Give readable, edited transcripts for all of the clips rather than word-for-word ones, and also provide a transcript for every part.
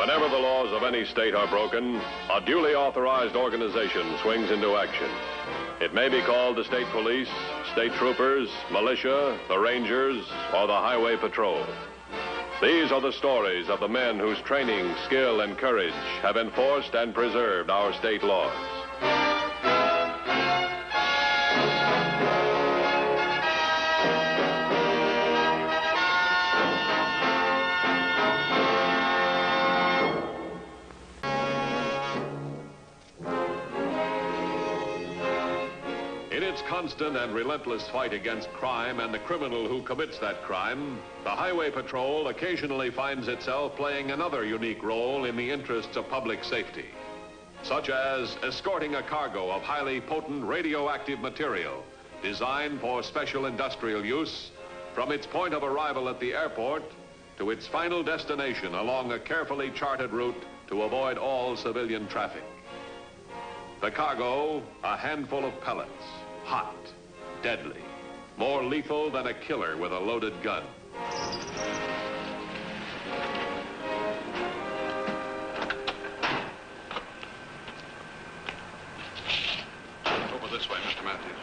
Whenever the laws of any state are broken, a duly authorized organization swings into action. It may be called the state police, state troopers, militia, the rangers, or the highway patrol. These are the stories of the men whose training, skill, and courage have enforced and preserved our state laws. In its constant and relentless fight against crime and the criminal who commits that crime, the Highway Patrol occasionally finds itself playing another unique role in the interests of public safety, such as escorting a cargo of highly potent radioactive material designed for special industrial use from its point of arrival at the airport to its final destination along a carefully charted route to avoid all civilian traffic. The cargo, a handful of pellets. Hot, deadly, more lethal than a killer with a loaded gun. Over this way, Mr. Matthews.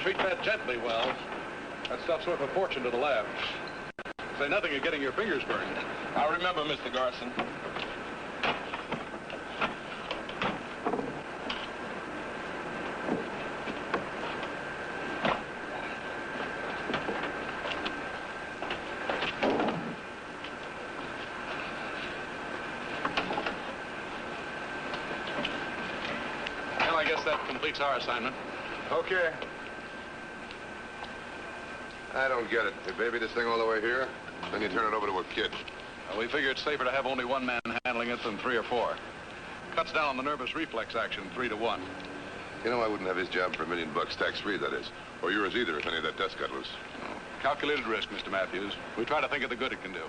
Treat that gently, Wells. That stuff's worth a fortune to the lab. Say nothing of getting your fingers burned. I'll remember, Mr. Garson. Well, I guess that completes our assignment. Okay. I don't get it. You baby this thing all the way here, then you turn it over to a kid. Well, we figure it's safer to have only one man handling it than 3 or 4. Cuts down on the nervous reflex action 3 to 1. You know, I wouldn't have his job for $1 million, tax-free, that is. Or yours either, if any of that dust got loose. Calculated risk, Mr. Matthews. We try to think of the good it can do.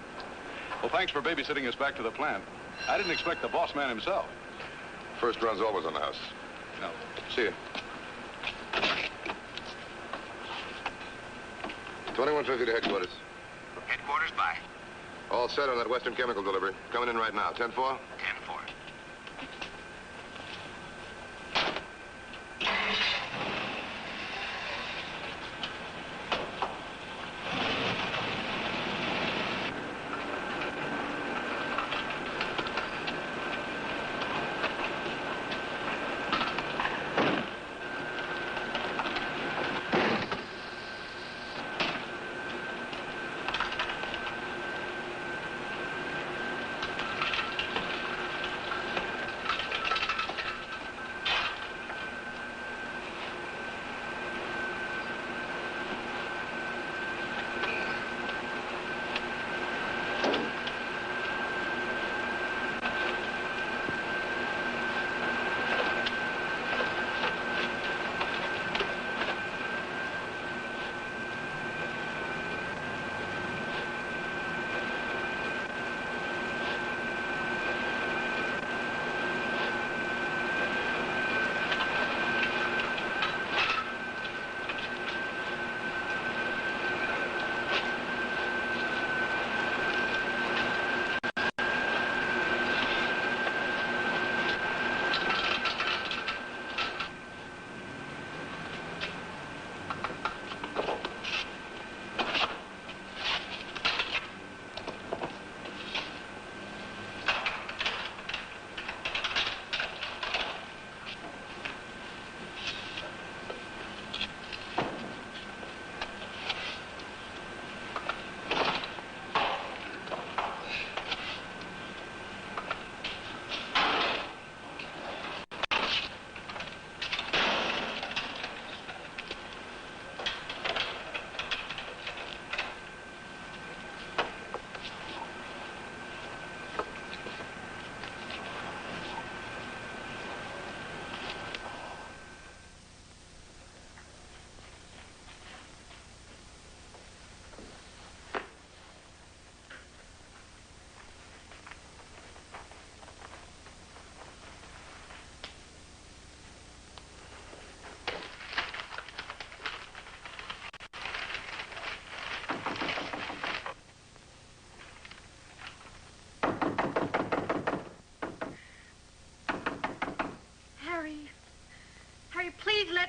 Well, thanks for babysitting us back to the plant. I didn't expect the boss man himself. First run's always on the house. No. See you. 2150 to headquarters. Headquarters, bye. All set on that Western Chemical delivery. Coming in right now. 10-4? 10-4.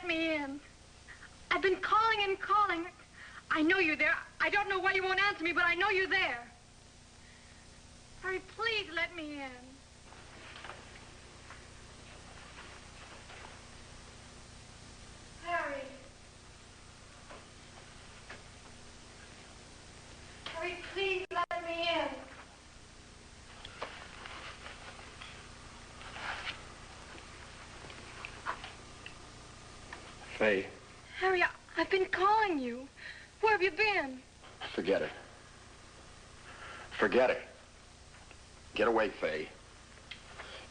let me in. I've been calling and calling. I know you're there. I don't know why you won't answer me, but I know you're there. Harry, please let me in. Harry. Harry, please let me in. Faye. Harry, I've been calling you. Where have you been? Forget it. Forget it. Get away, Faye.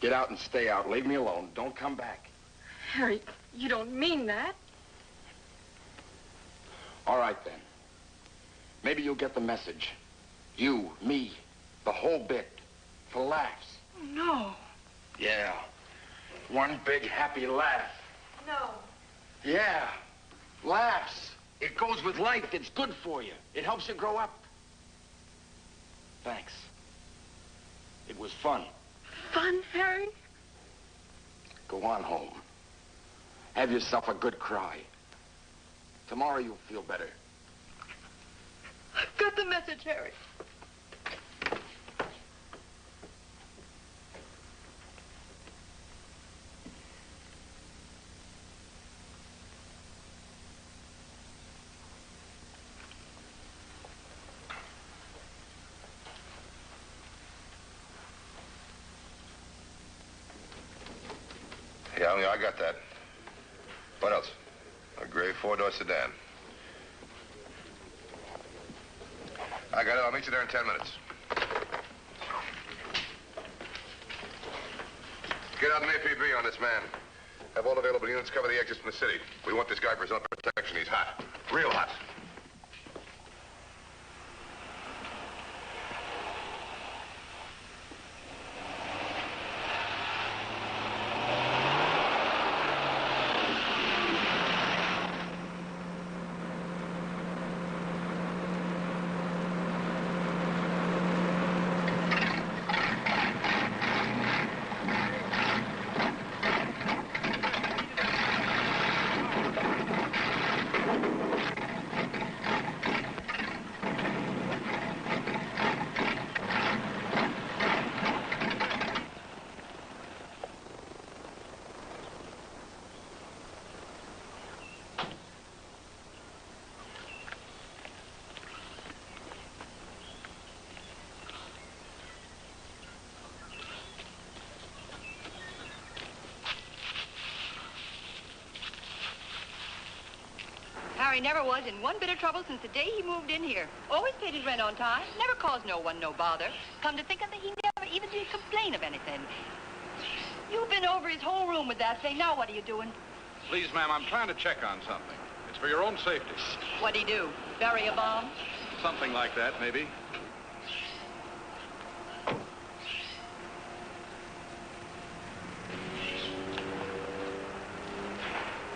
Get out and stay out. Leave me alone. Don't come back. Harry, you don't mean that. All right, then. Maybe you'll get the message. You, me, the whole bit. For laughs. No. Yeah. One big happy laugh. No. Yeah. Laughs. It goes with life. It's good for you. It helps you grow up. Thanks. It was fun. Fun, Harry? Go on home. Have yourself a good cry. Tomorrow you'll feel better. I've got the message, Harry. Yeah, I got that. What else? A gray four-door sedan. I got it. I'll meet you there in 10 minutes. Get out an APB on this man. Have all available units cover the exits from the city. We want this guy for his own protection. He's hot. Real hot. Harry never was in one bit of trouble since the day he moved in here. Always paid his rent on time, never caused no one no bother. Come to think of it, he never even did complain of anything. You've been over his whole room with that thing. Now what are you doing? Please, ma'am, I'm trying to check on something. It's for your own safety. What'd he do? Bury a bomb? Something like that, maybe.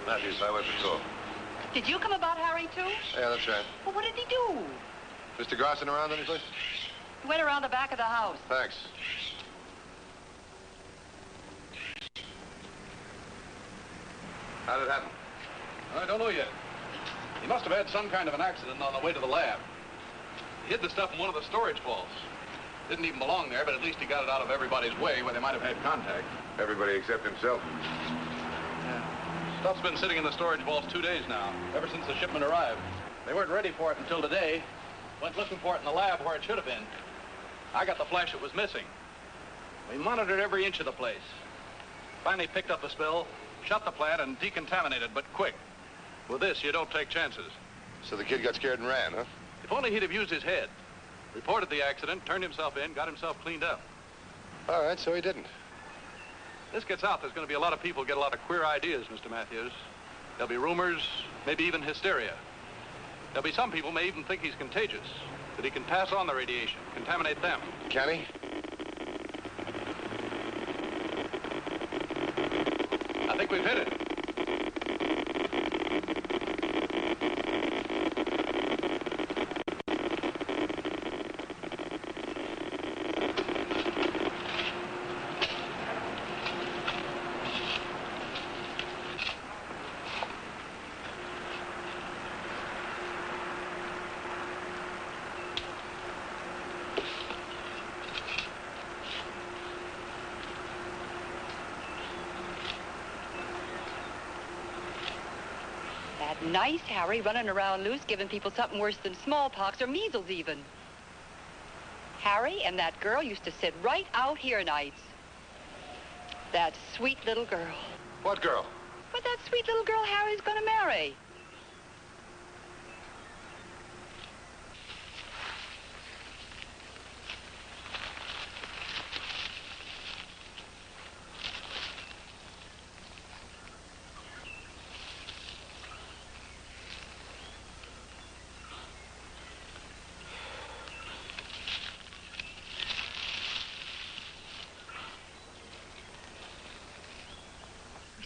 Matthews, Highway Patrol. Did you come about Harry, too? Yeah, that's right. Well, what did he do? Mr. Garson around any place? He went around the back of the house. Thanks. How did it happen? I don't know yet. He must have had some kind of an accident on the way to the lab. He hid the stuff in one of the storage vaults. Didn't even belong there, but at least he got it out of everybody's way where they might have had contact. Everybody except himself. Yeah. Stuff's been sitting in the storage vaults 2 days now, ever since the shipment arrived. They weren't ready for it until today. Went looking for it in the lab where it should have been. I got the flash it was missing. We monitored every inch of the place. Finally picked up the spill, shut the plant, and decontaminated, but quick. With this, you don't take chances. So the kid got scared and ran, huh? If only he'd have used his head. Reported the accident, turned himself in, got himself cleaned up. All right, so he didn't. This gets out, there's going to be a lot of people get a lot of queer ideas, Mr. Matthews. There'll be rumors, maybe even hysteria. There'll be some people may even think he's contagious, that he can pass on the radiation, contaminate them. Can he? I think we've hit it. nice, Harry, running around loose, giving people something worse than smallpox or measles even. Harry and that girl used to sit right out here nights. That sweet little girl. What girl? But that sweet little girl Harry's gonna marry.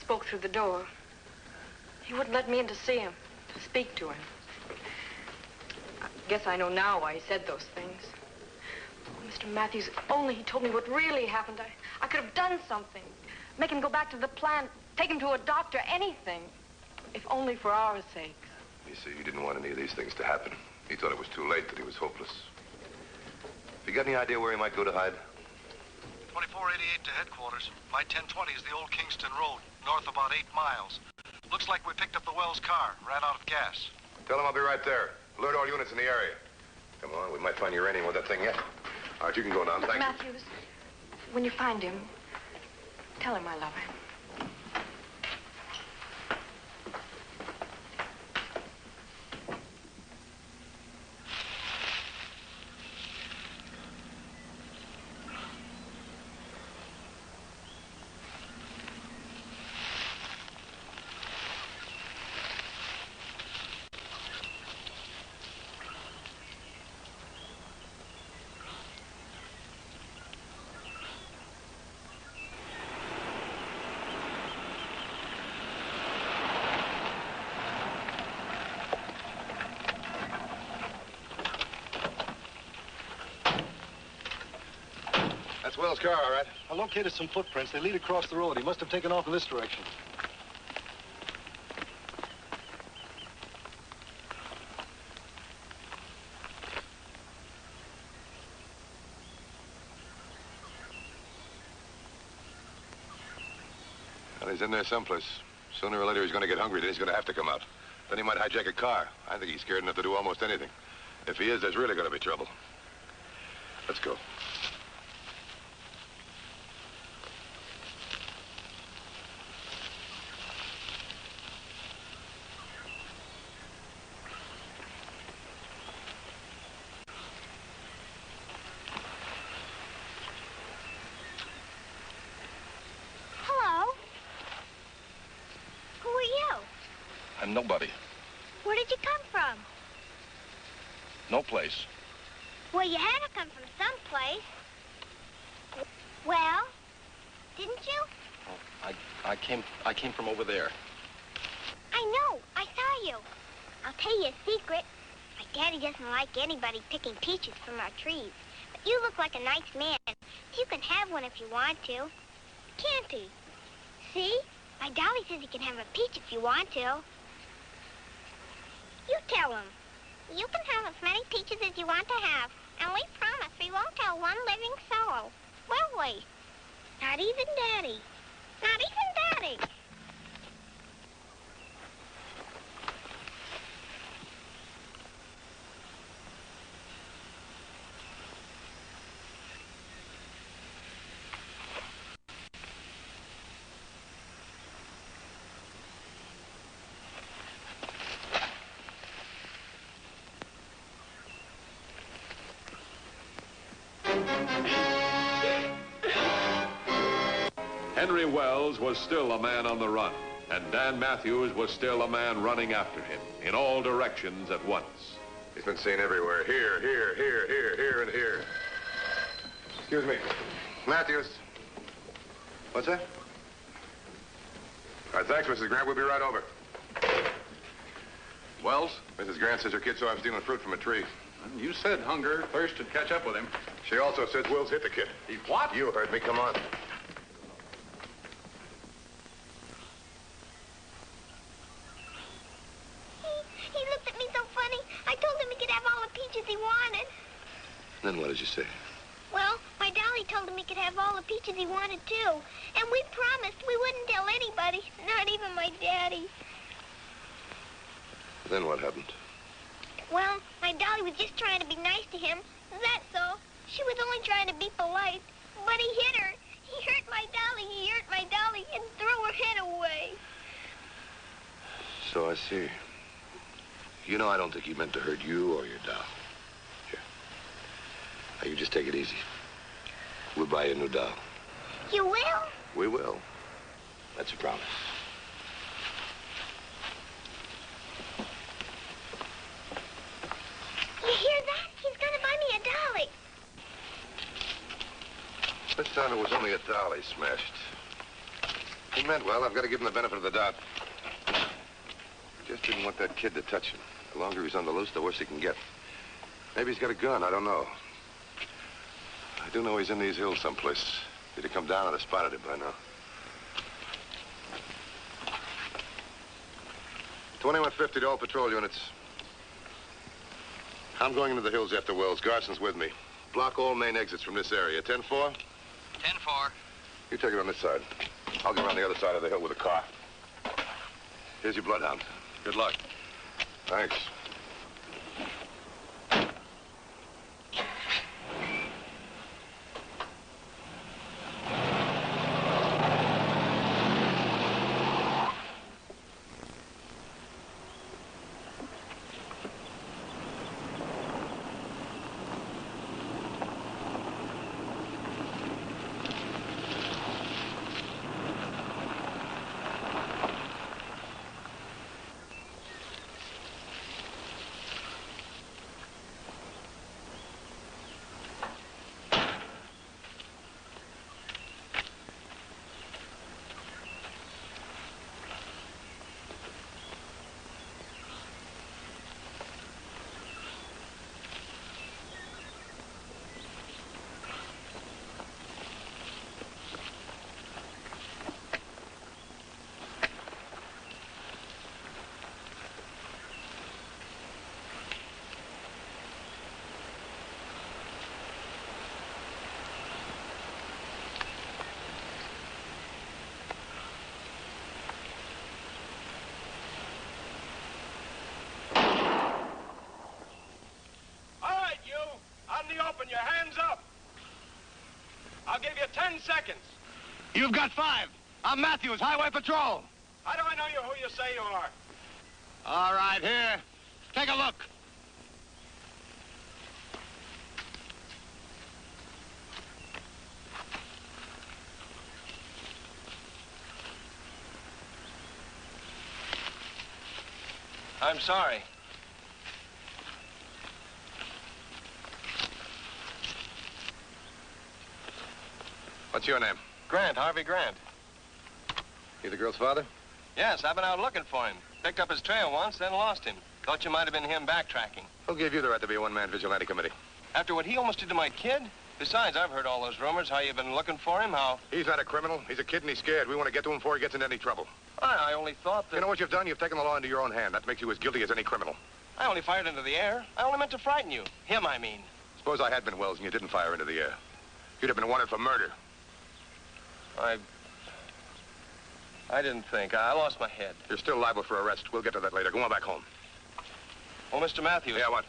Spoke through the door. He wouldn't let me in to see him, to speak to him. I guess I know now why he said those things. Oh, Mr. Matthews, if only he told me what really happened, I could have done something. Make him go back to the plant, take him to a doctor, anything. If only for our sakes. You see, he didn't want any of these things to happen. He thought it was too late, that he was hopeless. Have you got any idea where he might go to hide? 2488 to headquarters. My 1020 is the old Kingston Road, north about 8 miles. Looks like we picked up the Wells car, ran out of gas. Tell him I'll be right there. Alert all units in the area. Come on, we might find uranium with that thing yet. All right, you can go now. Thank you. Matthews, when you find him, tell him I love him. That's Will's car, all right. I located some footprints. They lead across the road. He must have taken off in this direction. Well, he's in there someplace. Sooner or later, he's going to get hungry, then he's going to have to come out. Then he might hijack a car. I think he's scared enough to do almost anything. If he is, there's really going to be trouble. Let's go. I'm nobody. Where did you come from? No place. Well, you had to come from someplace. Well, didn't you? Oh, I came from over there. I know. I saw you. I'll tell you a secret. My daddy doesn't like anybody picking peaches from our trees. But you look like a nice man. You can have one if you want to. Can't he? See? My Dolly says you can have a peach if you want to. You tell him. You can have as many peaches as you want to have. And we promise we won't tell one living soul. Will we? Not even Daddy. Not even Daddy. Henry Wells was still a man on the run, and Dan Matthews was still a man running after him in all directions at once. He's been seen everywhere. Here, and here. Excuse me. Matthews. What's that? All right, thanks, Mrs. Grant. We'll be right over. Wells? Mrs. Grant says her kid saw him stealing fruit from a tree. You said hunger, thirst, would catch up with him. She also says Will's hit the kid. He what? You heard me. Come on. He looked at me so funny. I told him he could have all the peaches he wanted. Then what did you say? Well, my Dolly told him he could have all the peaches he wanted, too. And we promised we wouldn't tell anybody, not even my daddy. Then what happened? Well, my dolly was just trying to be nice to him. That's all. She was only trying to be polite. But he hit her. He hurt my dolly. He hurt my dolly and threw her head away. So I see. You know, I don't think he meant to hurt you or your doll. Here. Now, you just take it easy. We'll buy you a new doll. You will? We will. That's a promise. You hear that? He's gonna buy me a dolly. This time it was only a doll he smashed. He meant well. I've got to give him the benefit of the doubt. Just didn't want that kid to touch him. The longer he's on the loose, the worse he can get. Maybe he's got a gun. I don't know. I do know he's in these hills someplace. If he'd have come down, I'd have spotted him by now. 2150 to all patrol units. I'm going into the hills after Wells. Garson's with me. Block all main exits from this area. 10-4? 10-4. You take it on this side. I'll go around the other side of the hill with a car. Here's your bloodhound. Good luck. Thanks. Open your hands up. I'll give you 10 seconds. You've got 5. I'm Matthews, Highway Patrol. How do I know you who you say you are? All right, here. Take a look. I'm sorry. What's your name? Grant, Harvey Grant. You the girl's father? Yes, I've been out looking for him. Picked up his trail once, then lost him. Thought you might have been him backtracking. Who gave you the right to be a one-man vigilante committee? After what he almost did to my kid? Besides, I've heard all those rumors, how you've been looking for him, how... He's not a criminal. He's a kid and he's scared. We want to get to him before he gets into any trouble. I only thought that... You know what you've done? You've taken the law into your own hand. That makes you as guilty as any criminal. I only fired into the air. I only meant to frighten you. Him, I mean. Suppose I had been Wells and you didn't fire into the air. You'd have been wanted for murder. I didn't think. I lost my head. You're still liable for arrest. We'll get to that later. Go on back home. Oh, Mr. Matthews. Yeah, what?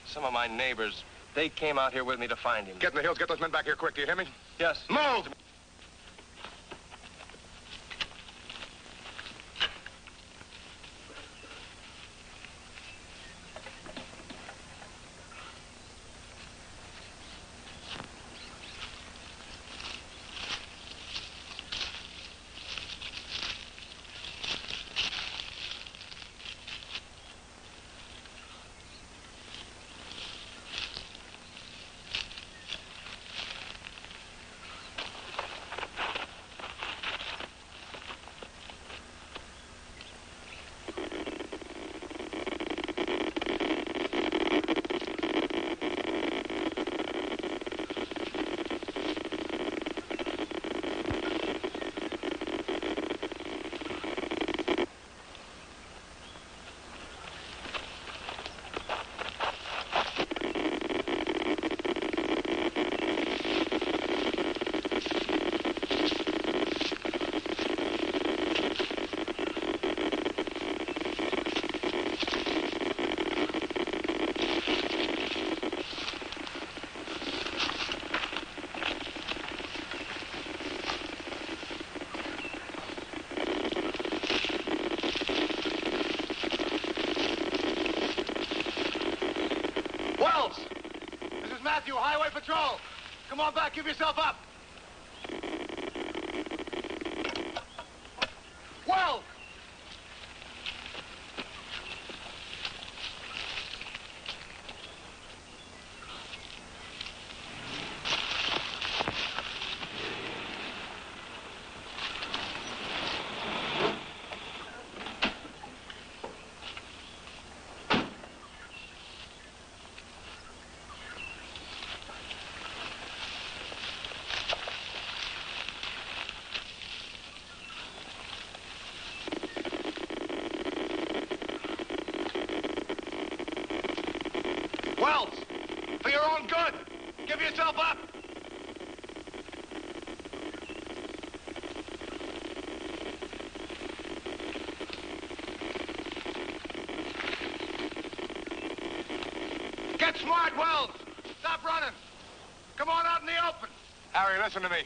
Some of my neighbors, they came out here with me to find him. Get in the hills. Get those men back here quick. Do you hear me? Yes. Move! is Matthew, Highway Patrol. Come on back, give yourself up. Wells! Wells, for your own good, give yourself up. Get smart, Wells. Stop running. Come on out in the open. Harry, listen to me.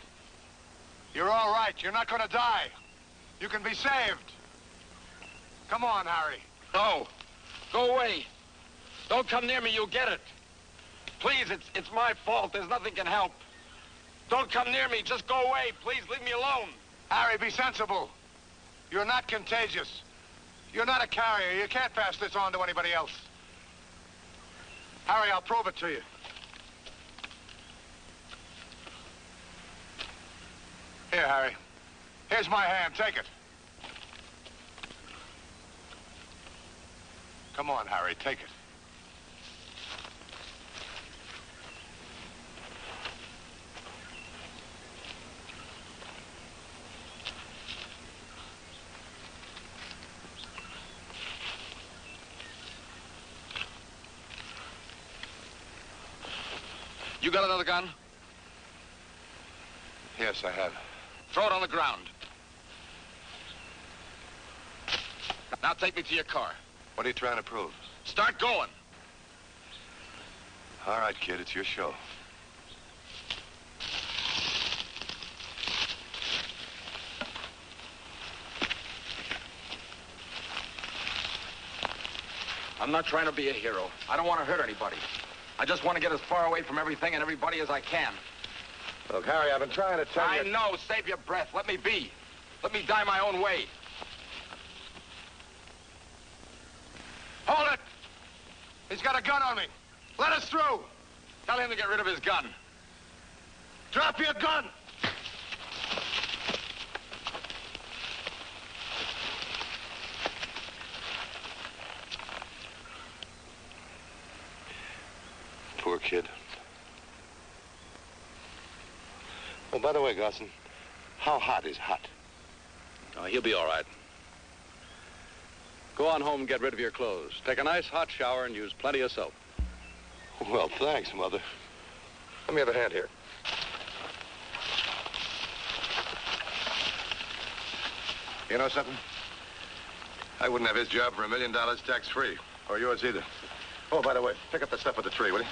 You're all right. You're not going to die. You can be saved. Come on, Harry. No. Go away. Don't come near me, you'll get it. Please, it's my fault. There's nothing can help. Don't come near me. Just go away. Please, leave me alone. Harry, be sensible. You're not contagious. You're not a carrier. You can't pass this on to anybody else. Harry, I'll prove it to you. Here, Harry. Here's my hand. Take it. Come on, Harry. Take it. You got another gun? Yes, I have. Throw it on the ground. Now take me to your car. What are you trying to prove? Start going. All right, kid, it's your show. I'm not trying to be a hero. I don't want to hurt anybody. I just want to get as far away from everything and everybody as I can. Look, Harry, I've been trying to tell you... I know. Save your breath. Let me be. Let me die my own way. Hold it! He's got a gun on me. Let us through. Tell him to get rid of his gun. Drop your gun! Poor kid. Oh, by the way, Gosson, how hot is hot? Oh, he'll be all right. Go on home and get rid of your clothes. Take a nice hot shower and use plenty of soap. Well, thanks, Mother. Let me have a hand here. You know something? I wouldn't have his job for $1 million tax-free. Or yours either. Oh, by the way, pick up the stuff with the tree, will you?